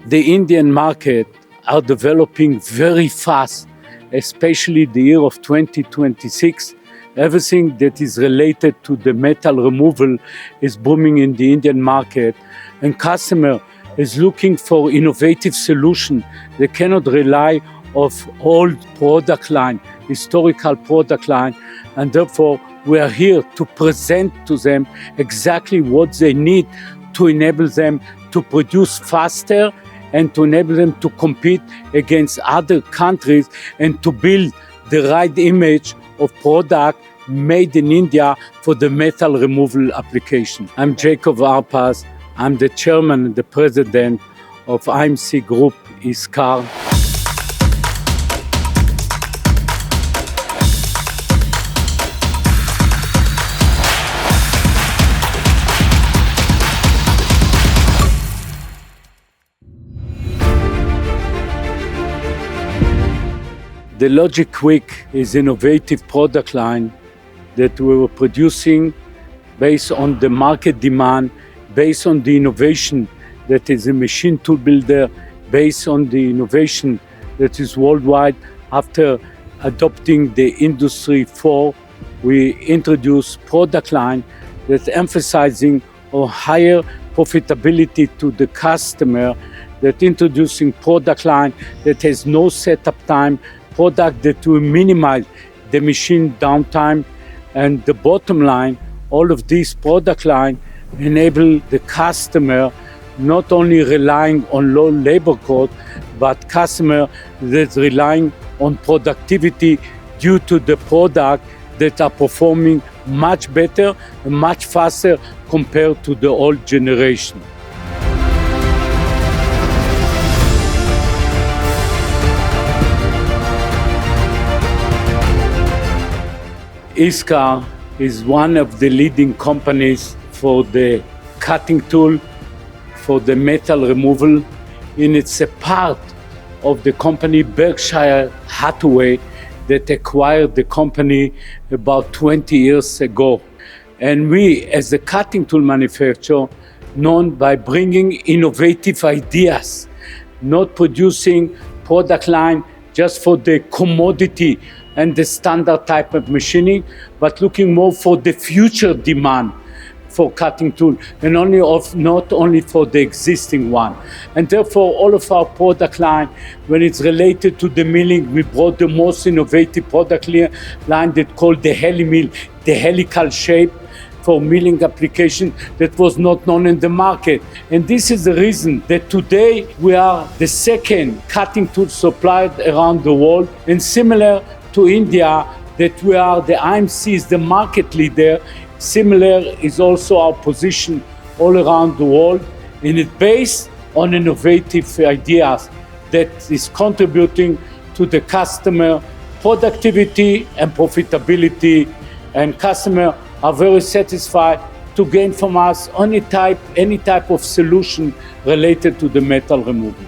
The Indian market are developing very fast, especially the year of 2026. Everything that is related to the metal removal is booming in the Indian market, and customer is looking for innovative solution. They cannot rely on old product line, historical product line, and therefore we are here to present to them exactly what they need to enable them to produce faster and to enable them to compete against other countries and to build the right image of product made in India for the metal removal application. I'm Jacob Harpaz. I'm the chairman and the president of IMC Group, ISCAR. The Logic Quick is an innovative product line that we were producing based on the market demand, based on the innovation that is a machine tool builder, based on the innovation that is worldwide. After adopting the Industry 4, we introduced product line that emphasizing on higher profitability to the customer, that introducing product line that has no setup time, product that will minimize the machine downtime, and the bottom line, all of these product line enable the customer not only relying on low labor cost, but customer that's relying on productivity due to the product that are performing much better and much faster compared to the old generation. ISCAR is one of the leading companies for the cutting tool, for the metal removal, and it's a part of the company Berkshire Hathaway that acquired the company about 20 years ago. And we, as a cutting tool manufacturer, known by bringing innovative ideas, not producing product line just for the commodity and the standard type of machining, but looking more for the future demand for cutting tool, and not only for the existing one. And therefore, all of our product line, when it's related to the milling, we brought the most innovative product line that called the heli mill, the helical shape for milling application that was not known in the market. And this is the reason that today we are the second cutting tool supplier around the world, and similar to India, that we are the IMC is the market leader. Similar is also our position all around the world, and it's based on innovative ideas that is contributing to the customer productivity and profitability, and customers are very satisfied to gain from us any type of solution related to the metal removal.